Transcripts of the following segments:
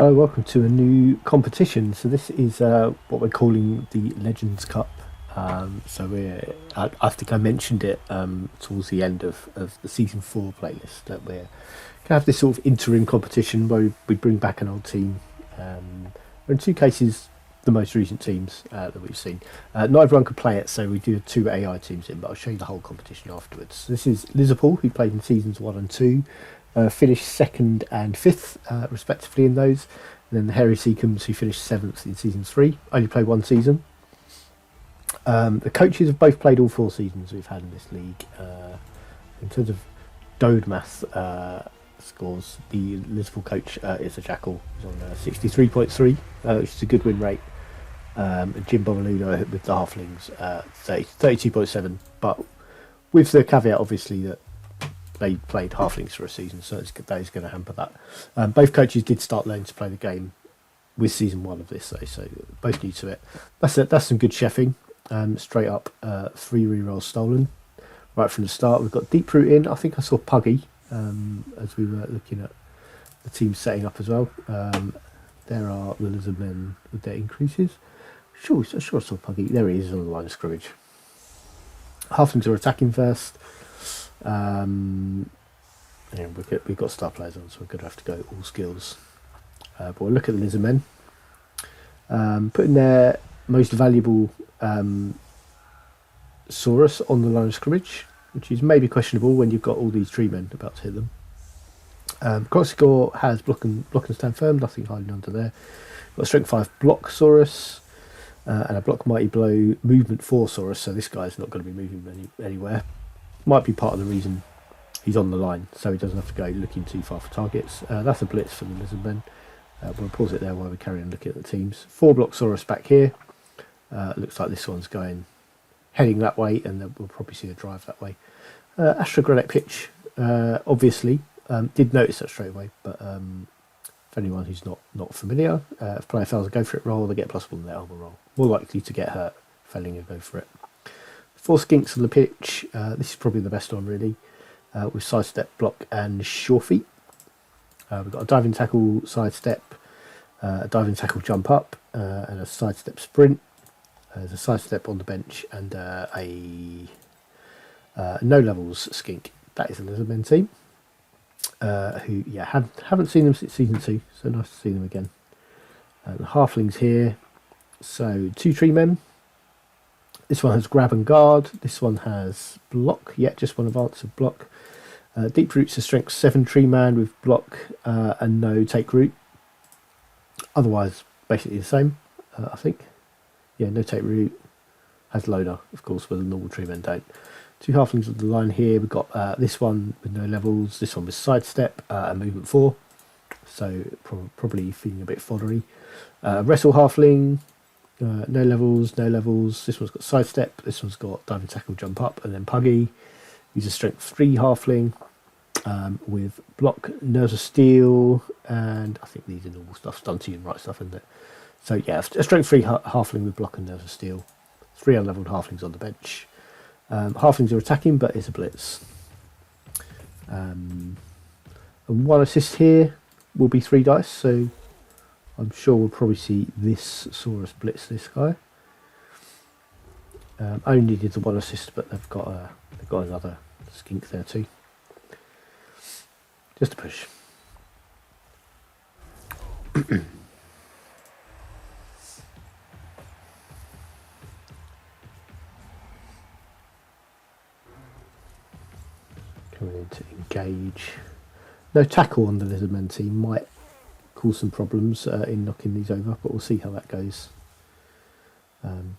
Hello, welcome to a new competition. So this is what we're calling the Legends Cup. I think I mentioned it towards the end of the season 4 playlist that we're going to have this sort of interim competition where we bring back an old team. In two cases, the most recent teams that we've seen. Not everyone could play it, so we do 2 AI teams in, but I'll show you the whole competition afterwards. This is Lizarpool, who played in seasons 1 and 2. Finished second and fifth, respectively, in those. And then the Hairy Seacums, who finished seventh in season 3, only played one season. The coaches have both played all 4 seasons we've had in this league. In terms of Dode math scores, the Liverpool coach is a Jackal, who's on 63.3, which is a good win rate. Jim Bomaludo with the Halflings, 32.7, but with the caveat, obviously, that they played Halflings for a season, so that is going to hamper that. Both coaches did start learning to play the game with season 1 of this, though, so both new to it. That's some good chefing. Straight up, 3 rerolls stolen right from the start. We've got Deep Root in. I think I saw Puggy as we were looking at the team setting up as well. There are the Lizardmen with their increases. Sure, I saw Puggy. There he is on the line of scrimmage. Halflings are attacking first. We've got star players on, so we're going to have to go all skills. But we'll look at the Lizardmen. Putting their most valuable Saurus on the line of scrimmage, which is maybe questionable when you've got all these tree men about to hit them. Crosscore has block and stand firm, nothing hiding under there. Got a strength 5 block Saurus and a block mighty blow movement 4 Saurus, so this guy's not going to be moving anywhere. Might be part of the reason he's on the line, so he doesn't have to go looking too far for targets. That's a blitz for the Lizardmen. We'll pause it there while we carry on looking at the teams. 4 block Saurus back here. Looks like this one's heading that way, and then we'll probably see a drive that way. Astrogranite pitch, obviously, did notice that straight away, but for anyone who's not familiar, if player fails a go for it roll, they get +1 on their armor roll. More likely to get hurt failing a go for it. 4 skinks on the pitch. This is probably the best one, really, with sidestep, block, and sure feet. We've got a diving tackle, sidestep, a diving tackle, jump up, and a sidestep sprint. There's a sidestep on the bench and a no levels skink. That is a Lizardmen team. Who haven't seen them since season 2, so nice to see them again. The Halflings here. So 2 tree men. This one has grab and guard. This one has block. Yeah, just one advance of block. Deep Root's a strength 7 tree man with block and no take root. Otherwise, basically the same, I think. Yeah, no take root. Has loader, of course, but the normal tree men don't. 2 halflings on the line here. We've got this one with no levels. This one with sidestep and movement 4. So probably feeling a bit foddery. Wrestle halfling. No levels, no levels. This one's got sidestep. This one's got diving tackle, jump up, and then Puggy. He's a strength 3 halfling with block, nerves of steel, and I think these are normal stuff, stunty and right stuff, isn't it? So yeah, a strength 3 halfling with block and nerves of steel. 3 unleveled halflings on the bench. Halflings are attacking, but it's a blitz. And 1 assist here will be 3 dice, so I'm sure we'll probably see this Saurus blitz this guy. Only needed the 1 assist, but they've got another skink there too. Just a push. Coming in to engage. No tackle on the Lizardmen team might cause some problems in knocking these over, but we'll see how that goes.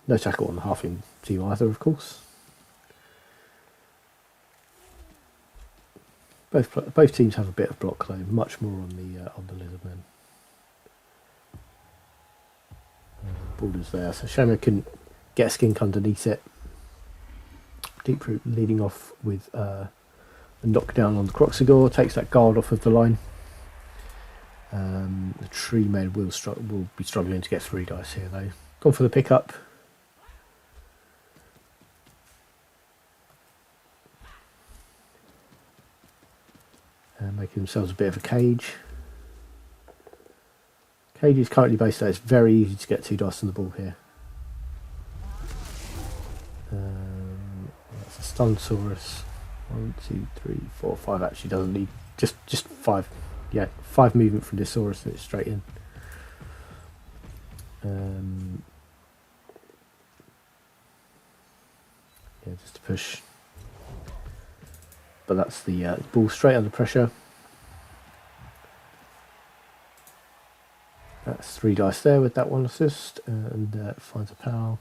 No tackle on the halfling team either, of course. Both teams have a bit of block though, much more on the Lizardmen. Borders there, so Shamo couldn't get a skink underneath it. Deep Root leading off with a knockdown on the Croxigore, takes that guard off of the line. The tree men will be struggling to get 3 dice here though. Gone for the pickup. Making themselves a bit of a cage. KD is currently based there. It's very easy to get 2 dice on the ball here. That's a Stunsaurus. 1, 2, 3, 4, 5. Actually, doesn't need just 5. Yeah, 5 movement from this Saurus and it's straight in. Yeah, just to push. But that's the ball straight under pressure. That's 3 dice there with that 1 assist, and finds a power.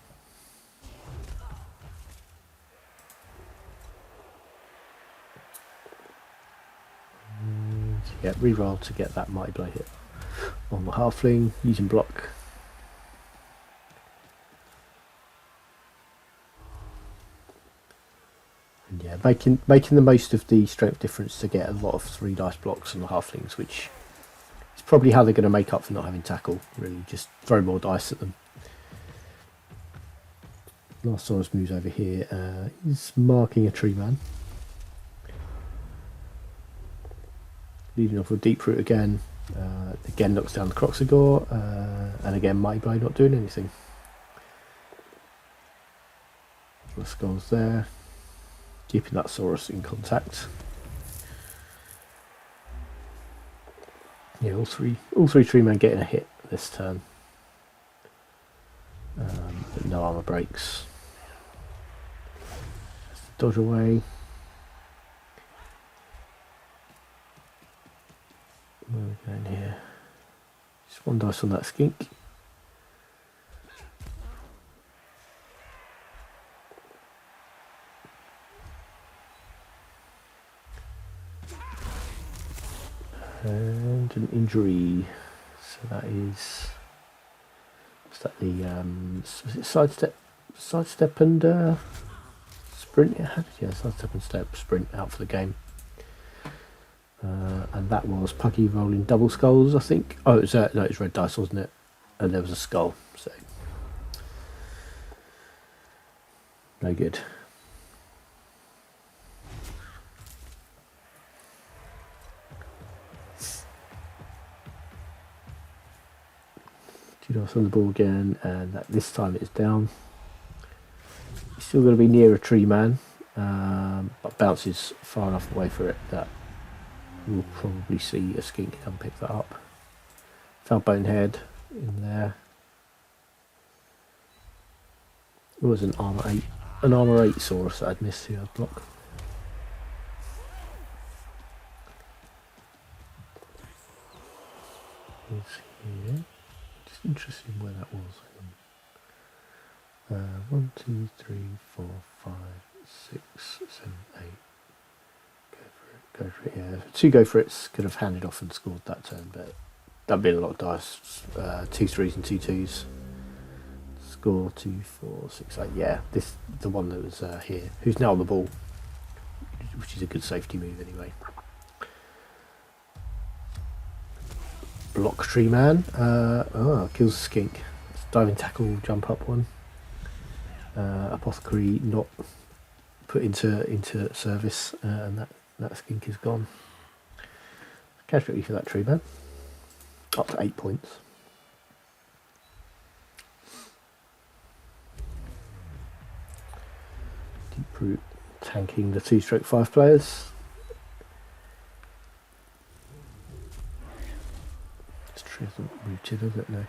And yeah, reroll to get that Mighty Blow hit on the Halfling using block. And yeah, making the most of the strength difference to get a lot of 3 dice blocks on the Halflings, which is probably how they're going to make up for not having tackle. Really, just throw more dice at them. Last moves over here. He's marking a tree man. Leading off with Deep Root again. Again knocks down the Croxigore. And again Mighty Blow not doing anything. The skulls there. Keeping that Saurus in contact. Yeah, all three tree men getting a hit this turn. But no armor breaks. Dodge away. Where are we going here? Just 1 dice on that skink. And an injury. So that is. What's that? Was it sidestep and sprint? It had, yeah, sidestep and sprint out for the game. And that was Puggy rolling double skulls, I think. Oh, it was no, it was red dice, wasn't it? And there was a skull. So no good. Dice on the ball again, and this time it is down. He's still going to be near a tree man, but bounces far enough away for it that we'll probably see a skink come pick that up. Found Bonehead in there. It was an armor 8 Saurus that I'd missed the block. He's here. Just interesting where that was. 1, 2, 3, 4, 5, 6, 7, 8. Go for it, yeah. 2 go for it's could have handed off and scored that turn, but that'd been a lot of dice. 2 3s and 2 2s. Score 2, 4, 6, 8. Yeah, the one that was here, who's now on the ball, which is a good safety move anyway. Block tree man. Kills the skink. It's diving tackle, jump up one. Apothecary not put into service, and that skink is gone. Casualty for that tree man. Up to 8 points. Deep Root tanking the 2/5 players. This tree isn't rooted, is it? No.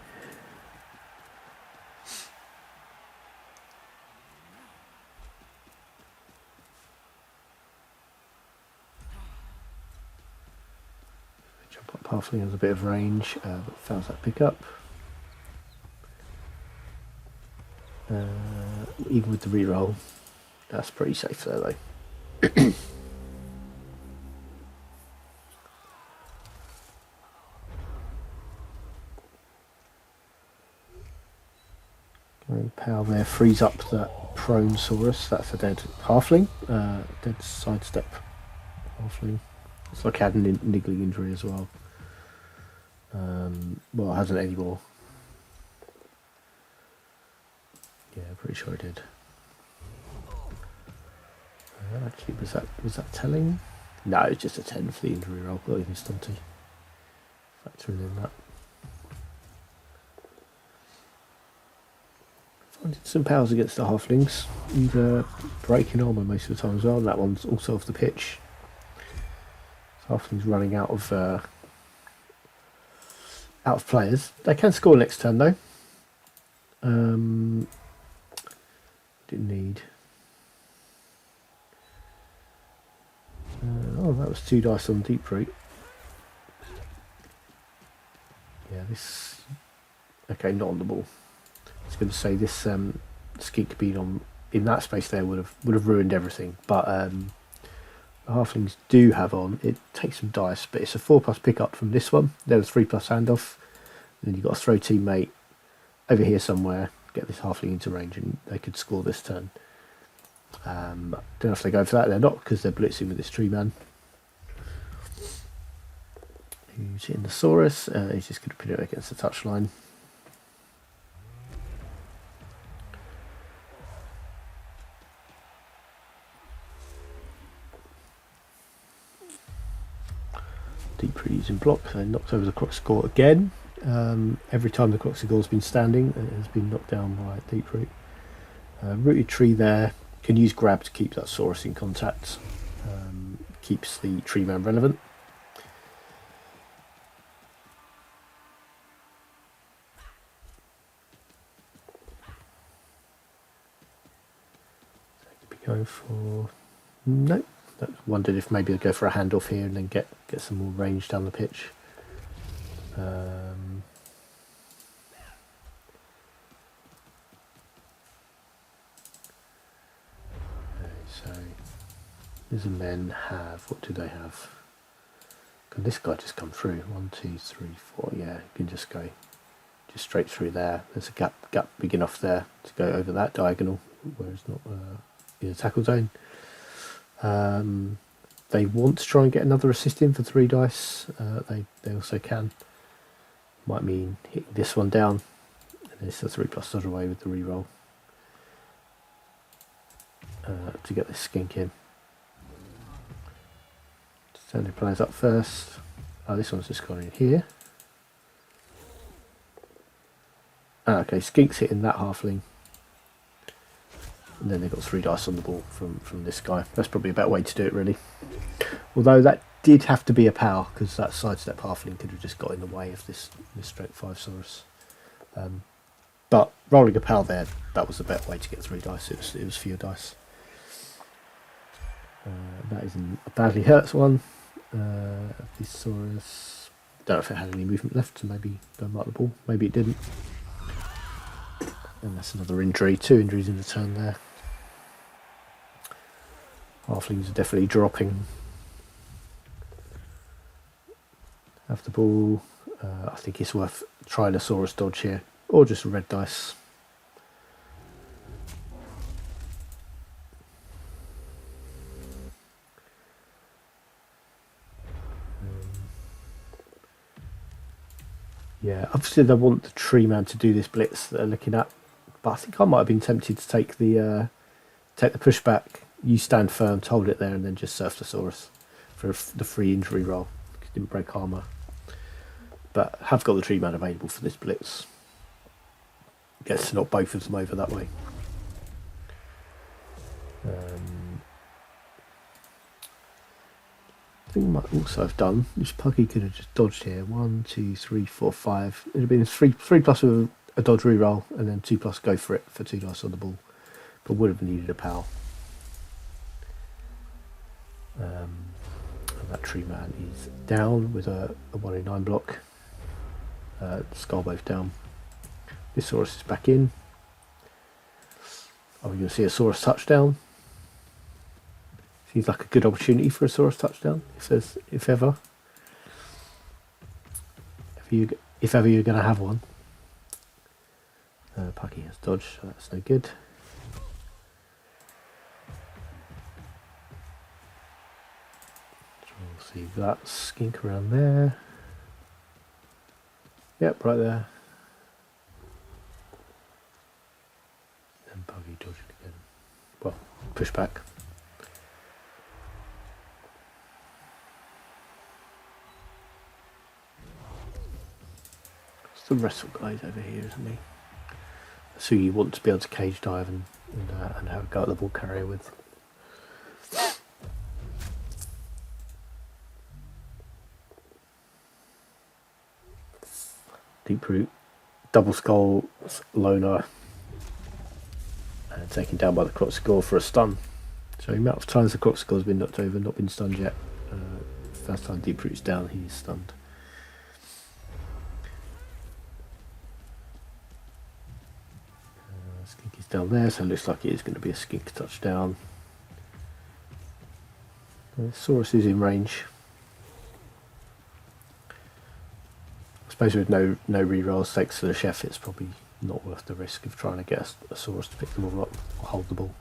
Jump up Halfling has a bit of range, but fails that pickup. Even with the reroll, that's pretty safe there though. Power there frees up that prone Saurus. That's a dead Halfling. Dead sidestep Halfling. It's like had a niggling injury as well. Well, it hasn't anymore. Yeah, pretty sure it did. Actually, was that telling? No, it's just a 10 for the injury roll. Not even stunty. Factoring in that. Finding some powers against the halflings. Either breaking armor most of the time as well. And that one's also off the pitch. So halflings running out of players. They can score next turn though. Didn't need. Oh, that was 2 dice on deep root. Yeah, this. Okay, not on the ball. I was going to say this skink being on in that space there would have ruined everything. But the halflings do have on. It takes some dice, but it's a 4+ pickup from this one. There was 3+ handoff. Then you've got to throw teammate over here somewhere, get this halfling into range, and they could score this turn. Don't know if they go for that. They're not, because they're blitzing with this tree man. Who's hitting the Saurus? He's just going to put it against the touchline. Deep using block, so knocked over the Croxigore again. Every time the Croxigore's been standing, it has been knocked down by deep root. Rooted tree there. Can use grab to keep that Saurus in contact. Keeps the tree man relevant. So could be going for no. I wondered if maybe I'd go for a handoff here and then get some more range down the pitch. So Lizardmen have, what do they have? Can this guy just come through? 1, 2, 3, 4. Yeah, you can just go just straight through there. There's a gap big enough there to go over that diagonal, where it's not in a tackle zone. They want to try and get another assist in for 3 dice. They also can. Might mean hitting this one down, and it's a 3+ dodge away with the reroll to get this skink in. Send the players up first. Oh, this one's just gone in here. Okay, skink's hitting that halfling. And then they've got 3 dice on the ball from this guy. That's probably a better way to do it, really. Although that did have to be a power, because that sidestep halfling could have just got in the way of this strength 5 Saurus. But rolling a power there, that was a better way to get 3 dice. It was fewer dice. That isn't a badly hurts one. This Saurus, don't know if it had any movement left to maybe go and mark the ball. Maybe it didn't. And that's another injury. 2 injuries in the turn there. Halflings are definitely dropping. Have the ball. I think it's worth trying a Saurus dodge here, or just a red dice. Yeah, obviously they want the tree man to do this blitz that they're looking at, but I think I might have been tempted to take the pushback. You stand firm, to hold it there, and then just surf the Saurus for the free injury roll. Didn't break armor, but have got the tree man available for this blitz. Gets to knock both of them over that way. I think I might also have done, which Puggy could have just dodged here. 1, 2, 3, 4, 5. It would have been 3+ with a dodge reroll, and then 2+ go for it for 2 dice on the ball, but would have needed a pal. And that tree man is down with a 1 in 9 block. Skull both down. This Saurus is back in. Are we going to see a Saurus touchdown? Seems like a good opportunity for a Saurus touchdown, if ever you're going to have one. Pucky has dodged, so that's no good. So we'll see that skink around there. Yep, right there. And Pucky dodging again. Well, push back. The wrestle guy's over here, isn't he? That's who you want to be able to cage dive and have a go at the ball carrier with. Deep root, double skull, loner, and taken down by the Croxigore for a stun. So the amount of times the Croxigore has been knocked over, not been stunned yet. First time Deep Root's down, he's stunned. Skink is down there, so it looks like it is going to be a skink touchdown. Saurus is in range. I suppose with no rerolls thanks to the chef, it's probably not worth the risk of trying to get a Saurus to pick them all up or hold the ball.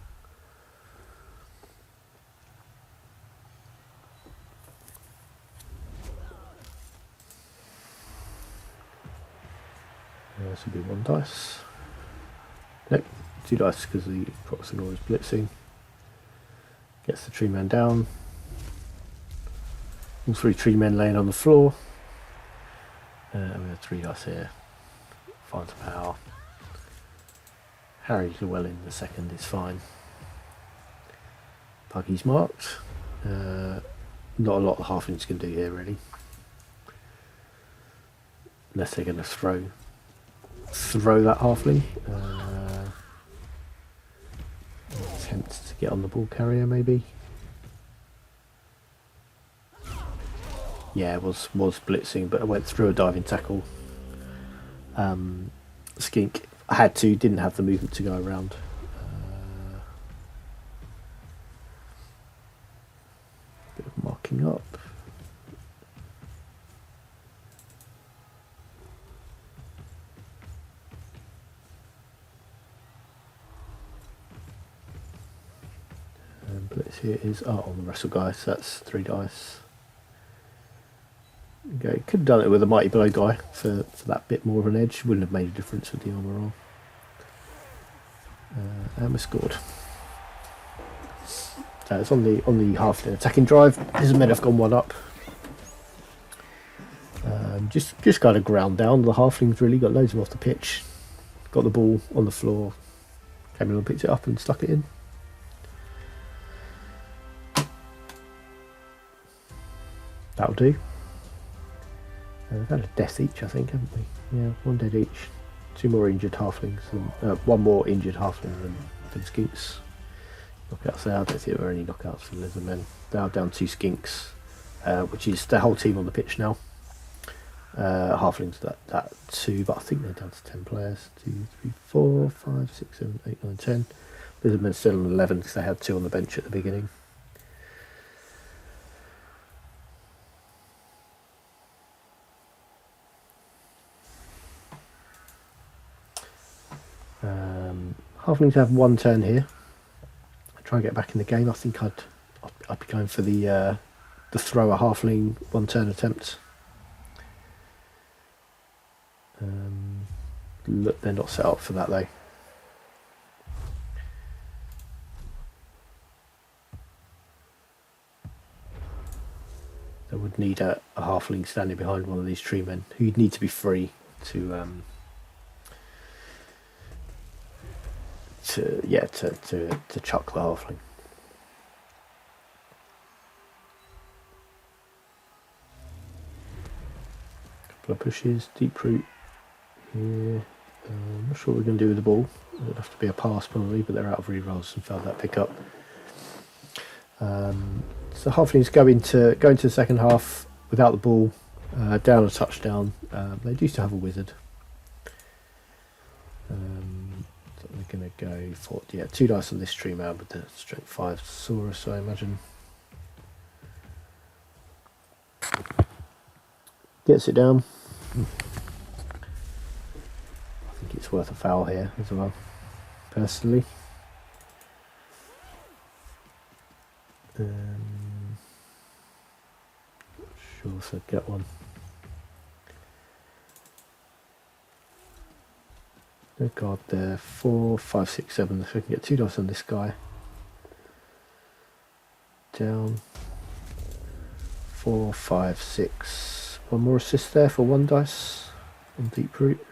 This will be 1 dice. Nope, 2 dice because the Croxigore is blitzing. Gets the tree man down. All 3 tree men laying on the floor. We have 3 dice here. Finds power. Harry Llewellyn the second is fine. Puggy's marked. Not a lot the halflings can do here really. Unless they're going to throw that halfling. Attempt to get on the ball carrier maybe. Yeah, was blitzing, but I went through a diving tackle. Skink, I had to, didn't have the movement to go around. Bit of marking up. And blitz here is on the wrestle guy, so that's 3 dice. Okay, could have done it with a Mighty Blow guy for that bit more of an edge. Wouldn't have made a difference with the armour on. And we scored. So it's on the halfling attacking drive. Lizardmen have gone 1 up. Just kind of ground down. The halflings really got loads of them off the pitch. Got the ball on the floor. Came in and picked it up and stuck it in. That'll do. We've had a death each, I think, haven't we? Yeah, 1 dead each. 2 more injured halflings, and 1 more injured halfling than skinks. Knockouts there. I don't think there were any knockouts for the Lizardmen. They are down 2 skinks, which is the whole team on the pitch now. Halflings that 2, but I think they're down to 10 players. 2, 3, 4, 5, 6, 7, 8, 9, 10. Lizardmen still on 11 because they had 2 on the bench at the beginning. Halflings have 1 turn here. I try and get back in the game. I think I'd be going for the thrower halfling 1 turn attempt. Look, they're not set up for that though. They would need a halfling standing behind one of these tree men, who'd need to be free to chuck the halfling. Couple of pushes, deep root here. I'm not sure what we're going to do with the ball. It'll have to be a pass probably, but they're out of rerolls and failed that pickup. So halflings go into the second half without the ball, down a touchdown. They do still have a wizard. So they're going to go for 2 dice on this tree man with the strength 5 Saurus, I imagine. Gets it down. I think it's worth a foul here as well, personally. Not sure if I'd get one. No guard there. 4, 5, 6, 7. So we can get 2 dice on this guy. Down. 4, 5, 6. 1 more assist there for 1 dice on deep root.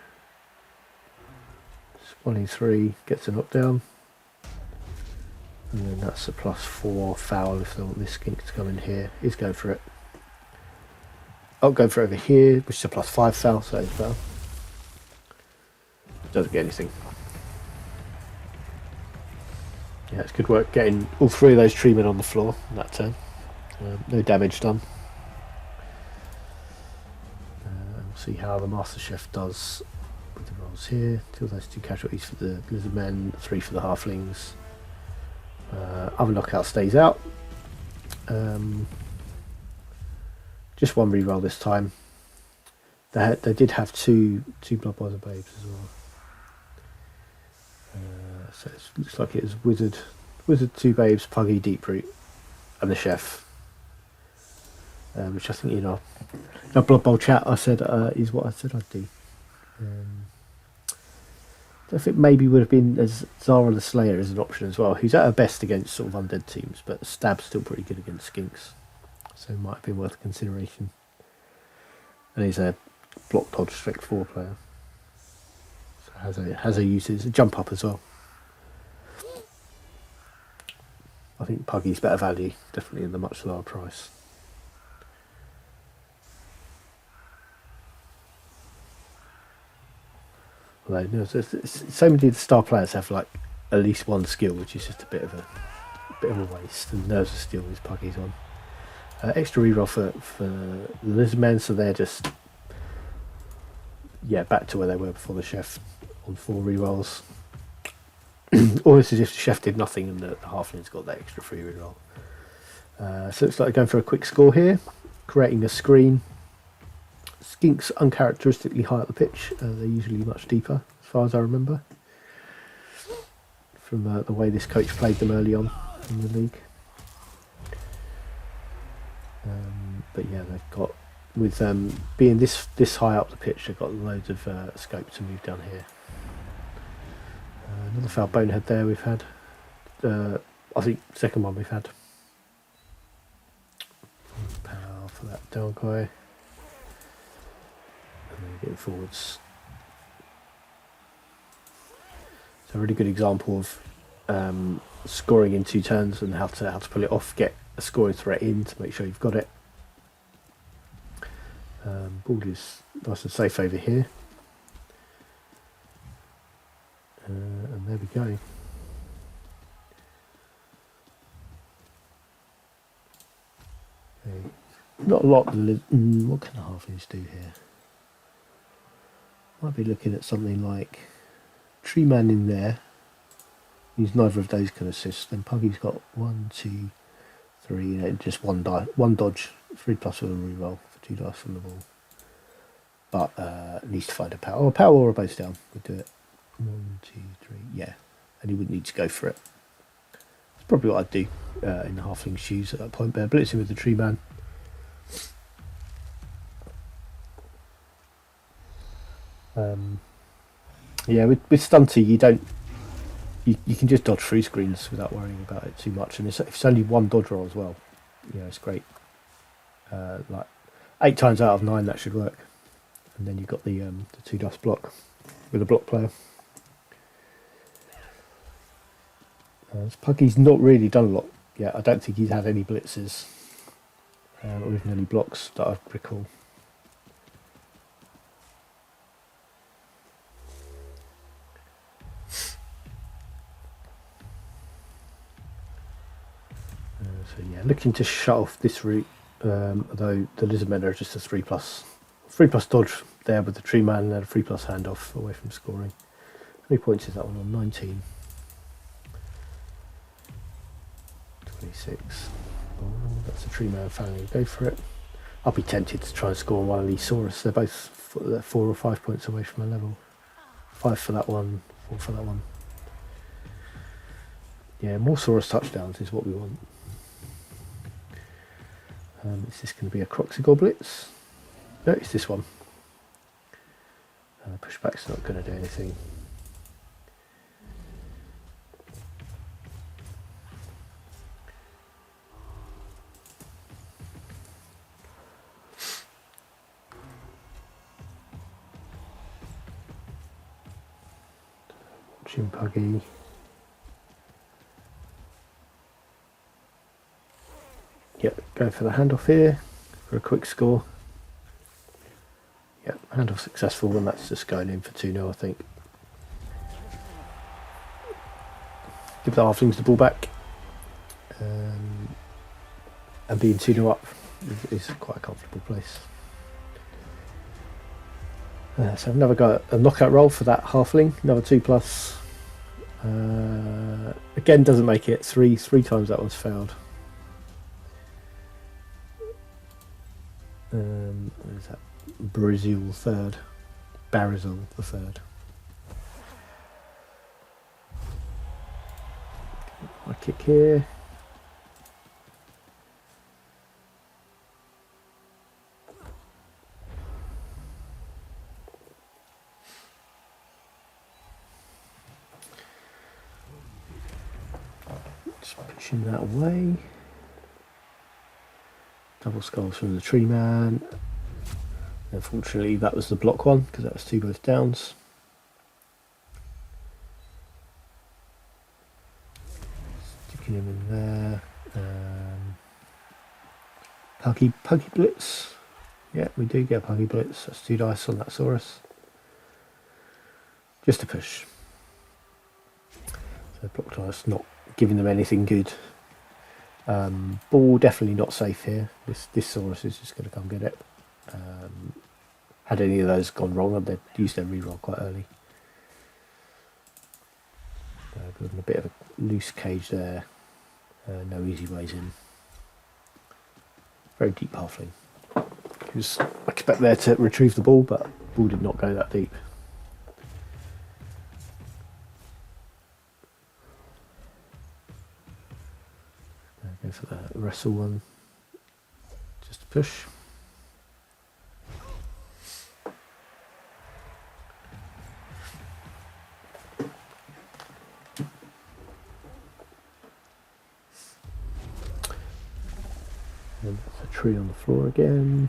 Just 23 gets a knockdown. And then that's a +4 foul if they want this skink to come in here. He's going for it. I'll go for it over here, which is a +5 foul, so it's foul. Doesn't get anything. Yeah, it's good work getting all three of those treemen on the floor in that turn. No damage done. We'll see how the Master Chef does with the rolls here. Kill those 2 casualties for the Lizardmen, 3 for the Halflings. Other knockout stays out. Just 1 reroll this time. They did have two Blood Boys and Babes as well. So it looks like it is Wizard, 2 Babes, Puggy, Deep Root, and the Chef. Which I think, in our Blood Bowl chat I said is what I said I'd do. I think maybe would have been as Zara the Slayer as an option as well, who's at her best against sort of undead teams, but Stab's still pretty good against skinks, so it might have been worth consideration. And he's a block dodge strength 4 player, so has a uses, a jump up as well. I think Puggy's better value, definitely in the much lower price. Although, so many of the star players have like at least 1 skill, which is just a bit of a waste. And Nerves of Steel is Puggy's on. Extra reroll for the Lizardmen, so they're just back to where they were before the Chef on 4 rerolls. Almost as if the Chef did nothing and the Halflings got that extra free reroll. So it looks like they're going for a quick score here, creating a screen. Skinks uncharacteristically high up the pitch. They're usually much deeper, as far as I remember, from the way this coach played them early on in the league. But yeah, they've got, with being this high up the pitch, they've got loads of scope to move down here. Another foul bonehead there we've had. I think second one we've had. Power for that down guy. And then getting forwards. It's a really good example of scoring in 2 turns and how to pull it off, get a scoring threat in to make sure you've got it. Ball is nice and safe over here. And there we go. Okay. Not a lot. What can the Halflings do here? Might be looking at something like Tree Man in there. He's neither of those can assist. Then Puggy's got 1, 2, 3, just one dodge, 3+ with a reroll for 2 dice from the ball. But needs to find a power. Oh, a power or a base down would do it. 1, 2, 3, yeah. And he wouldn't need to go for it. That's probably what I'd do in the Halfling shoes at that point. But blitzing with the Tree Man. Yeah, with Stunty, you can just dodge through screens without worrying about it too much. And if it's only 1 dodge roll as well, it's great. Like 8 times out of 9 that should work. And then you've got the 2 dice block with a block player. Puggy's not really done a lot yet. I don't think he's had any blitzes or even any blocks that I recall. So yeah, looking to shut off this route, although the Lizardmen are just a 3+ dodge there with the Tree Man and then a 3+ handoff away from scoring. How many points is that one on? 19. 26. Oh, that's a Tree Man family. Go for it. I'll be tempted to try and score on one of these Saurus. They're both 4 or 5 points away from a level. 5 for that one, 4 for that one. Yeah, more Saurus touchdowns is what we want. Is this going to be a Croxigor Blitz? No, it's this one. Pushback's not going to do anything. Watching Puggy. Yep, go for the handoff here for a quick score. Yep, handoff successful, and that's just going in for 2-0, I think. Give the Halflings the ball back. And being 2-0 up is quite a comfortable place. So I've never got a knockout roll for that Halfling, another 2+. Again, doesn't make it. Three times that one's failed. What is that? Brazil third. Barizal the third. I kick here. Just pushing that away. Double skulls from the tree man. Unfortunately, that was the block one because that was 2 both downs. Sticking him in there. Puggy Blitz. Yeah, we do get Puggy Blitz. That's 2 dice on that Saurus. Just a push. So block dice not giving them anything good. Ball definitely not safe here. This Saurus is just going to come get it. Had any of those gone wrong, they'd used their reroll quite early. Building a bit of a loose cage there. No easy ways in. Very deep Halfling. He was, I expect there to retrieve the ball, but the ball did not go that deep. Go for the wrestle one. Just a push. And there's a tree on the floor again.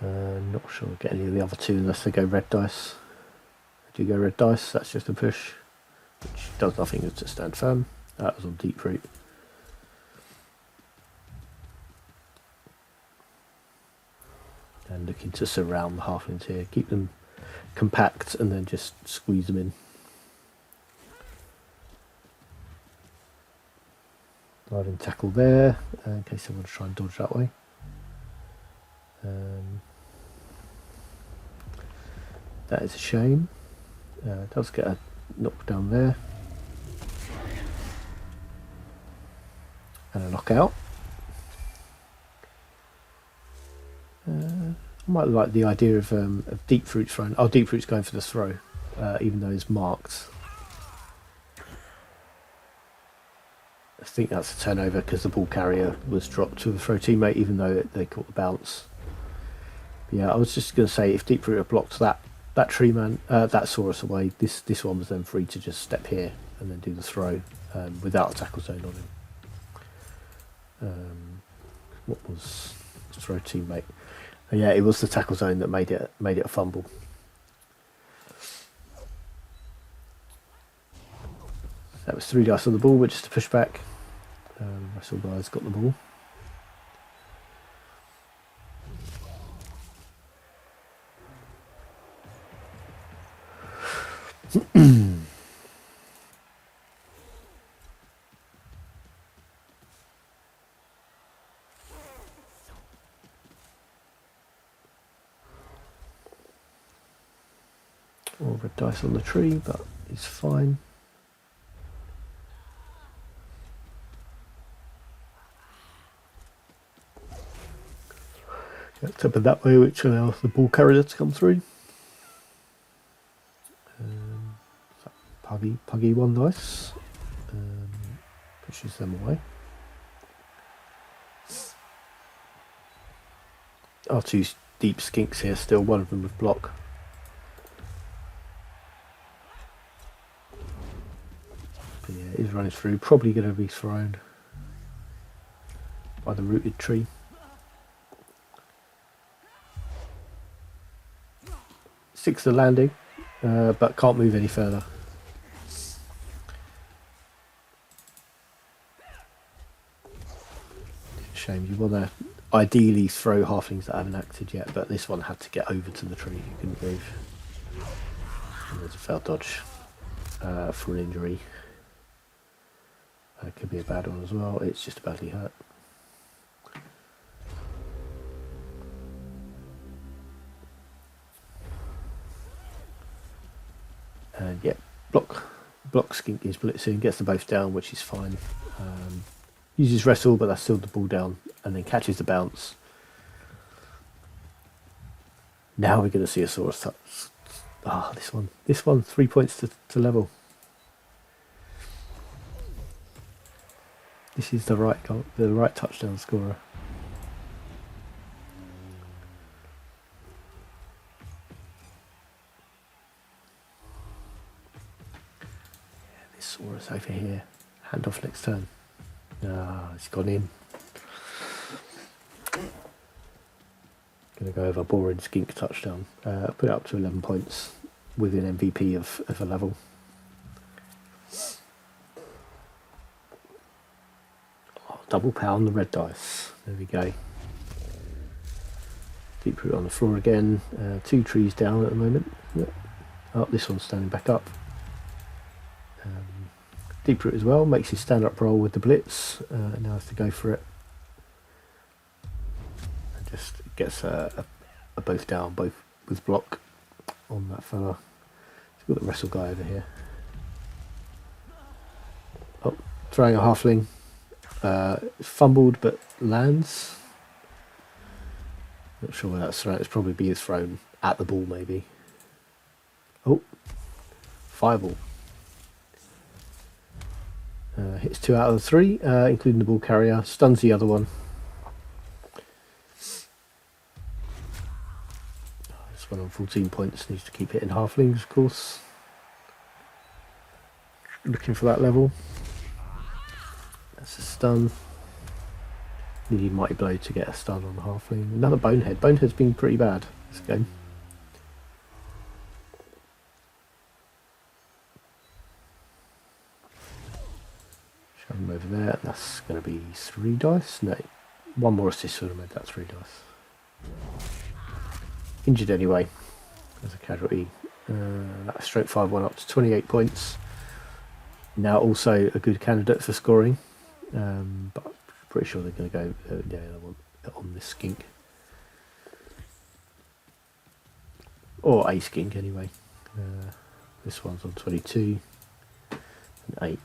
Not sure I'll get any of the other two unless they go red dice. If you go red dice, that's just a push, which does nothing to stand firm. That was on deep root. And looking to surround the Halflings here, keep them compact and then just squeeze them in. Diving tackle there, in case they want to try and dodge that way. That is a shame. It does get a knockdown there. And a knockout. I might like the idea of deep fruit throwing. Oh, deep fruit's going for the throw, even though it's marked. I think that's a turnover because the ball carrier was dropped to the throw teammate, even though they caught the bounce. But yeah, I was just going to say if deep fruit had blocked that tree man, that Saurus away, this one was then free to just step here and then do the throw without a tackle zone on him. What was throw teammate? Yeah, it was the tackle zone that made it a fumble. That was 3 dice on the ball, which is to push back. Russell guy's got the ball. All red dice on the tree, but it's fine. Tip it that way, which allows the ball carrier to come through. Puggy 1 dice. Pushes them away. Our 2 deep skinks here still, one of them with block. But yeah, he's running through, probably going to be thrown by the rooted tree. Six the landing, but can't move any further. Shame. You want to ideally throw halflings that haven't acted yet, but this one had to get over to the tree. You couldn't move. And there's a failed dodge for an injury. Could be a bad one as well. It's just badly hurt. And yeah, block skink is blitzing, gets them both down, which is fine. Uses wrestle, but that's still the ball down, and then catches the bounce. Now we're going to see a Saurus. This one, 3 points to level. This is the right goal, the right touchdown scorer. Yeah, this Saurus over here. Hand off next turn. It's gone in. Going to go over boring skink touchdown. Put it up to 11 points with an MVP of a level. Double pound the red dice. There we go. Deep root on the floor again. 2 trees down at the moment. Yep. Oh, this one's standing back up. Deep root as well. Makes his stand up roll with the blitz. Now has to go for it. And just gets a both down, both with block on that fella. He's got the wrestle guy over here. Oh, throwing a halfling. Fumbled but lands. Not sure where that's thrown. It's probably being thrown at the ball maybe. Oh, fireball. Hits 2 out of 3, including the ball carrier. Stuns the other one. This one on 14 points. Needs to keep hitting halflings, of course. Looking for that level. That's a stun. Needed mighty blow to get a stun on the halfling. Another bonehead. Bonehead's been pretty bad this game. Shove him over there. That's going to be 3 dice. No, 1 more assist would have made that 3 dice. Injured anyway as a casualty. That stroke 5 went up to 28 points. Now also a good candidate for scoring. But pretty sure they're going to go they want on this skink. Or a skink anyway. This one's on 22 and 8.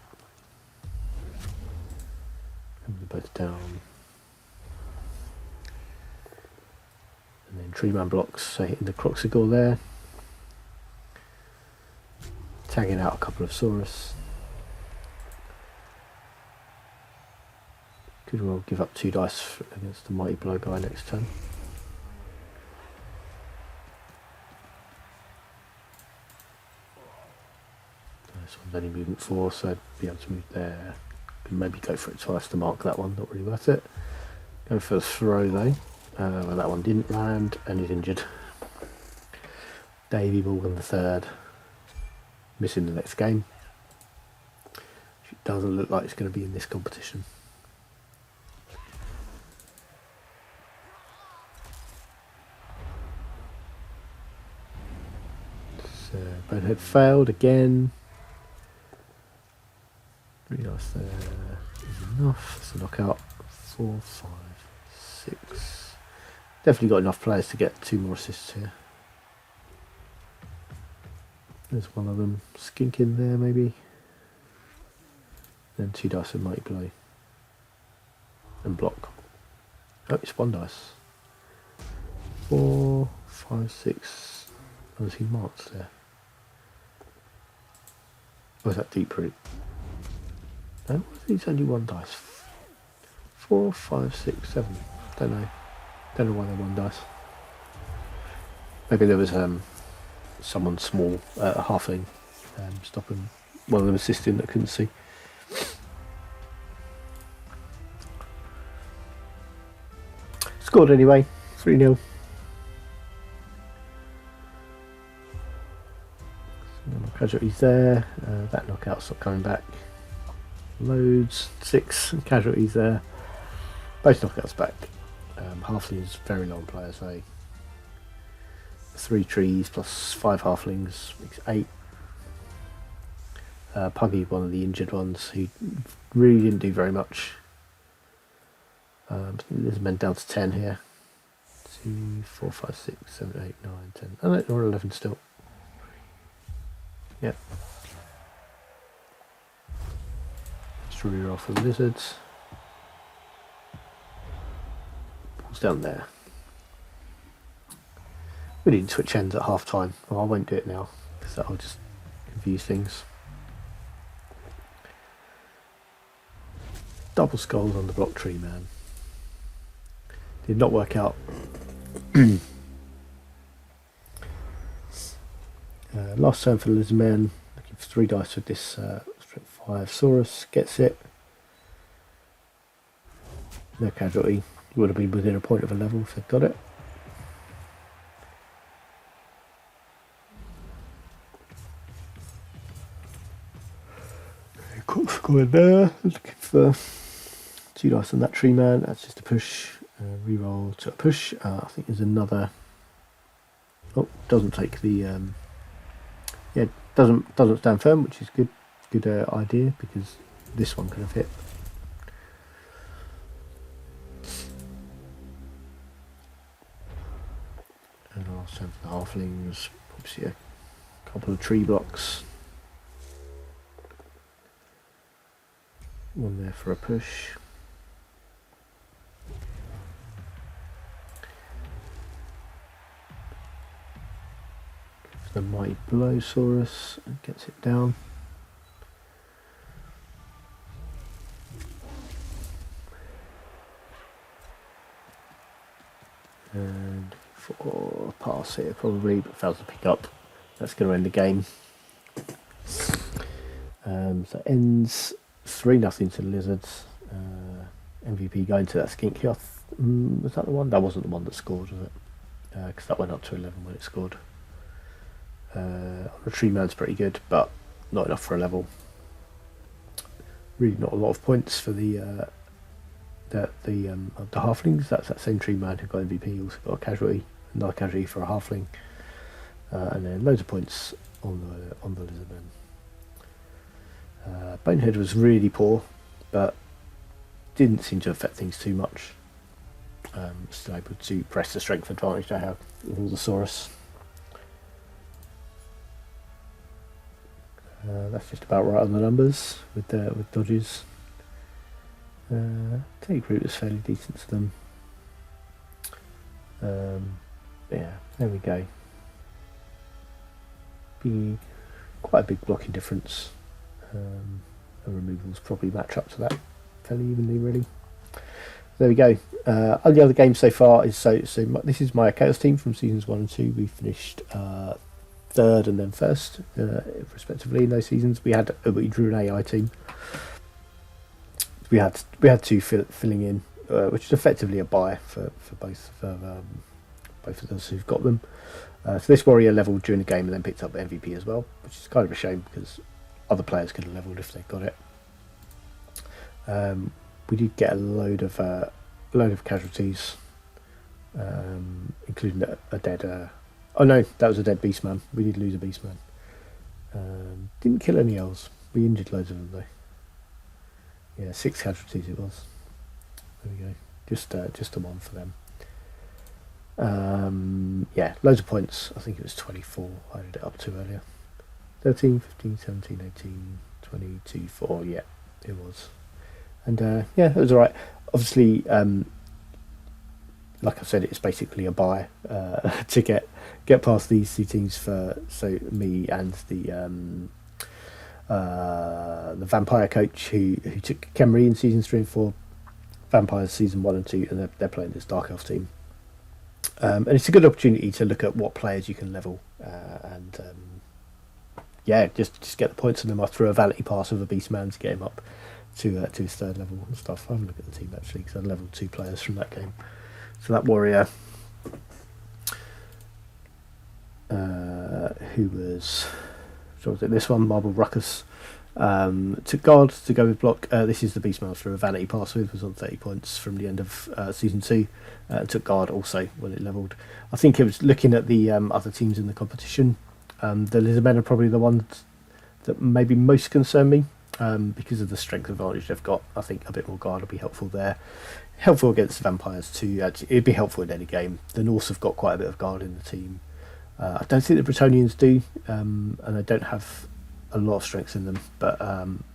And they're both down. And then tree man blocks, so hitting the Croxigore there. Tagging out a couple of Saurus. Could well give up 2 dice against the mighty blow guy next turn. This one's only movement 4, so I'd be able to move there. Could maybe go for it twice to mark that one, not really worth it. Go for the throw though. Well, that one didn't land and he's injured. Davey Morgan the third. Missing the next game. It doesn't look like it's going to be in this competition. So Bonehead failed again. 3 dice there is enough. It's a knockout. 4, 5, 6. Definitely got enough players to get 2 more assists here. There's one of them. Skink in there maybe. Then 2 dice of mighty blow. And block. Oh, it's 1 dice. 4, 5, 6. Oh, there's he marks there. Or is that deep root? No, it's only 1 dice. 4, 5, 6, 7. Don't know. Don't know why they're 1 dice. Maybe there was someone small, a halfling, stopping one of them assisting that couldn't see. Scored anyway, 3-0. casualties there. That knockout's not coming back. Loads, 6 casualties there. Both knockouts back. Halflings, very long players, so 3 trees plus 5 halflings makes 8. Puggy, one of the injured ones, who really didn't do very much. Lizardmen down to 10 here. 2, 4, 5, 6, 7, 8, 9, 10. Oh no, or 11 still. Yep. Just reroll for the lizards. Pulls down there. We need to switch ends at half time. Well, I won't do it now because that'll just confuse things. Double skulls on the block tree man. Did not work out. Last turn for the Lizardmen. Looking for 3 dice with this strength 5 Saurus. Gets it. No casualty. Would have been within a point of a level if they'd got it. Quick score there. Looking for 2 dice on that tree man. That's just a push. Reroll to a push. I think there's another. Oh, doesn't take the. Yeah, doesn't stand firm, which is good. Good idea because this one could have hit. And I'll send for the halflings. Obviously, a couple of tree blocks. One there for a push. The mighty Blowsaurus and gets it down. And for a pass here probably, but fails to pick up. That's going to end the game. So ends 3-0 to the Lizards. MVP going to that Skinky. Was that the one? That wasn't the one that scored, was it? Because that went up to 11 when it scored. The tree man's pretty good, but not enough for a level. Really not a lot of points for the halflings. That's that same tree man who got MVP, also got a casualty, another casualty for a halfling, and then loads of points on the Lizardmen. Bonehead was really poor, but didn't seem to affect things too much. Still able to press the strength advantage they have with all the Saurus. That's just about right on the numbers with dodges. Take route is fairly decent to them. Yeah, there we go. Quite a big blocking difference. And removals probably match up to that fairly evenly, really. There we go. On the other games so far is this is my Chaos team from seasons 1 and 2. We finished 3rd and then 1st, respectively, in those seasons. We drew an AI team. We had 2 filling in, which is effectively a buy for both of those who've got them. So this warrior leveled during the game and then picked up MVP as well, which is kind of a shame because other players could have leveled if they got it. We did get a load of casualties, including a dead. Oh no, that was a dead beastman. We did lose a beastman. Didn't kill any elves. We injured loads of them though. Yeah, 6 casualties it was. There we go. Just a 1 for them. Yeah, loads of points. I think it was 24 I added it up to earlier. 13, 15, 17, 18, 22, 4. Yeah, it was. And yeah, it was alright. Obviously, like I said, it's basically a buy to get past these 2 teams for me and the vampire coach who took Khemri in seasons 3 and 4, vampires season 1 and 2, and they're playing this dark elf team. And it's a good opportunity to look at what players you can level and yeah, just get the points on them. I threw a vanity pass with a beastman to get him up to his 3rd level and stuff. I haven't looked at the team actually because I leveled 2 players from that game. So that warrior, who was So was it this one, Marble Ruckus? Took guard to go with block. This is the Beastmaster of Vanity Pass with, was on 30 points from the end of season 2. Took guard also when it levelled. I think it was looking at the other teams in the competition. The Lizardmen are probably the ones that maybe most concern me because of the strength advantage they've got. I think a bit more guard will be helpful there. Helpful against vampires too. Actually, it'd be helpful in any game. The Norse have got quite a bit of guard in the team. I don't think the Bretonians do, and they don't have a lot of strengths in them. But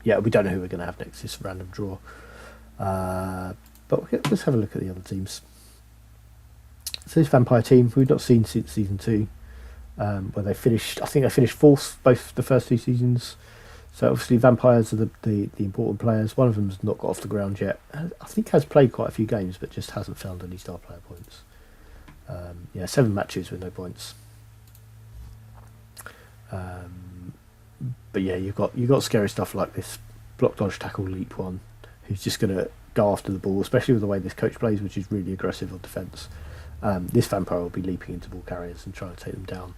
yeah, we don't know who we're going to have next. It's a random draw. But let's have a look at the other teams. So this vampire team we've not seen since season 2, where they finished. I think they finished 4th both the first 2 seasons. So obviously vampires are the important players. One of them's not got off the ground yet. I think has played quite a few games, but just hasn't found any star player points. Yeah, 7 matches with no points. But yeah, you've got scary stuff like this block, dodge, tackle, leap one, who's just going to go after the ball, especially with the way this coach plays, which is really aggressive on defence. This vampire will be leaping into ball carriers and trying to take them down.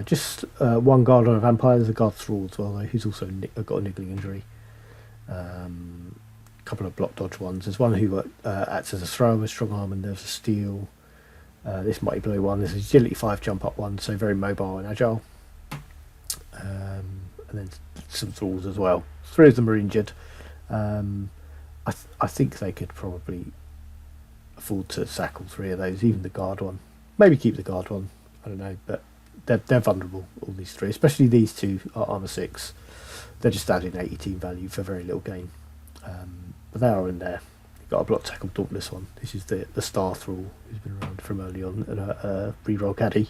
Just one guard on a vampire. There's a guard thrall as well, though, who's also got a niggling injury. Couple of block dodge ones. There's one who acts as a thrower with strong arm, and there's a steal. This mighty blow one. There's a agility 5 jump up one, so very mobile and agile. And then some tools as well. 3 of them are injured. I think they could probably afford to sack all 3 of those, even the guard one. Maybe keep the guard one. I don't know, but they're vulnerable, all these 3, especially these 2 are armor 6. They're just adding 80 team value for very little gain. But they are in there. You've got a block tackle dauntless one. This is the star thrall who's been around from early on, and a reroll caddy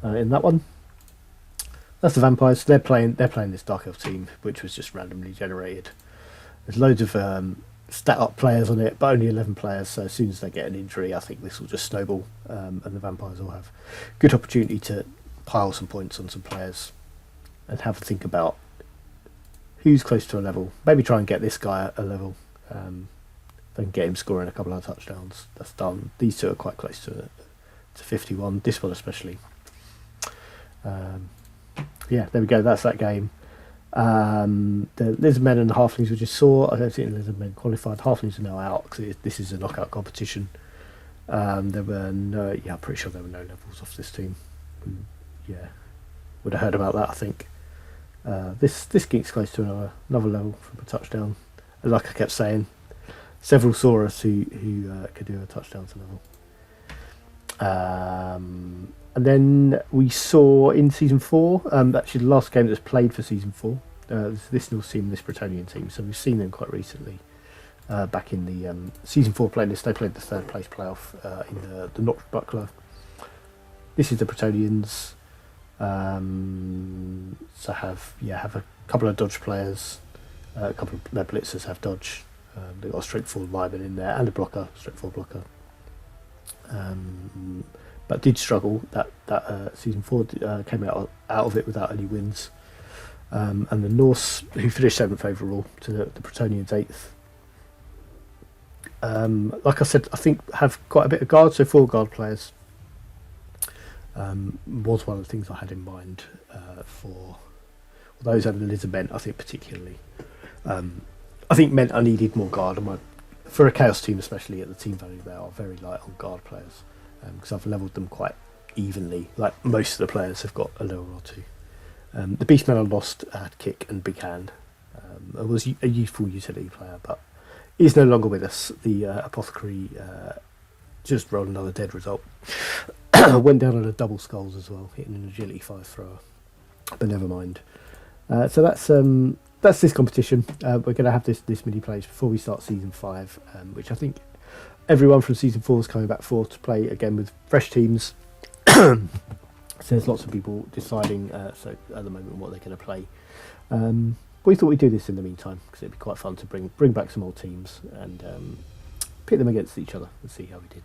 in that one. That's the vampires. They're playing this Dark Elf team, which was just randomly generated. There's loads of stat up players on it, but only 11 players. So as soon as they get an injury, I think this will just snowball, and the vampires will have good opportunity to pile some points on some players and have a think about who's close to a level. Maybe try and get this guy a level. They can get him scoring a couple of touchdowns. That's done. These 2 are quite close to 51. This one especially. Yeah, there we go. That's that game. The Lizardmen and the Halflings we just saw. I don't think the Lizardmen qualified. Halflings are now out because this is a knockout competition. There were no. Yeah, I'm pretty sure there were no levels off this team. Yeah, would have heard about that. I think this geek's close to another level from a touchdown. And like I kept saying, several saw us who could do a touchdown to level. And then we saw in season 4, actually the last game that was played for season 4, this North team, this Bretonian team. So we've seen them quite recently. Back in the season 4 playlist, they played the 3rd place playoff in the Notch Buckler. This is the Bretonians. So have a couple of dodge players. A couple of their blitzers have dodge. They've got a straight 4 lineman in there and a blocker, straight 4 blocker. But did struggle that season 4 came out of it without any wins, and the Norse, who finished 7th overall, to the Bretonians 8th. Like I said, I think have quite a bit of guard, so 4 guard players was one of the things I had in mind for those over the Lizardmen. I think particularly, I think meant I needed more guard, and for a chaos team, especially at the team value, they are very light on guard players. Because I've levelled them quite evenly. Like most of the players have got a level or 2. The Beastmen I lost had kick and big hand. It was a useful utility player, but he's no longer with us. The apothecary just rolled another dead result. Went down on a double skulls as well, hitting an agility 5 thrower. But never mind. So that's this competition. We're going to have this mini plays before we start season 5, which I think everyone from season 4 is coming back for to play again with fresh teams. So there's lots of people deciding so at the moment what they're going to play. We thought we'd do this in the meantime because it'd be quite fun to bring back some old teams and pit them against each other and see how we did.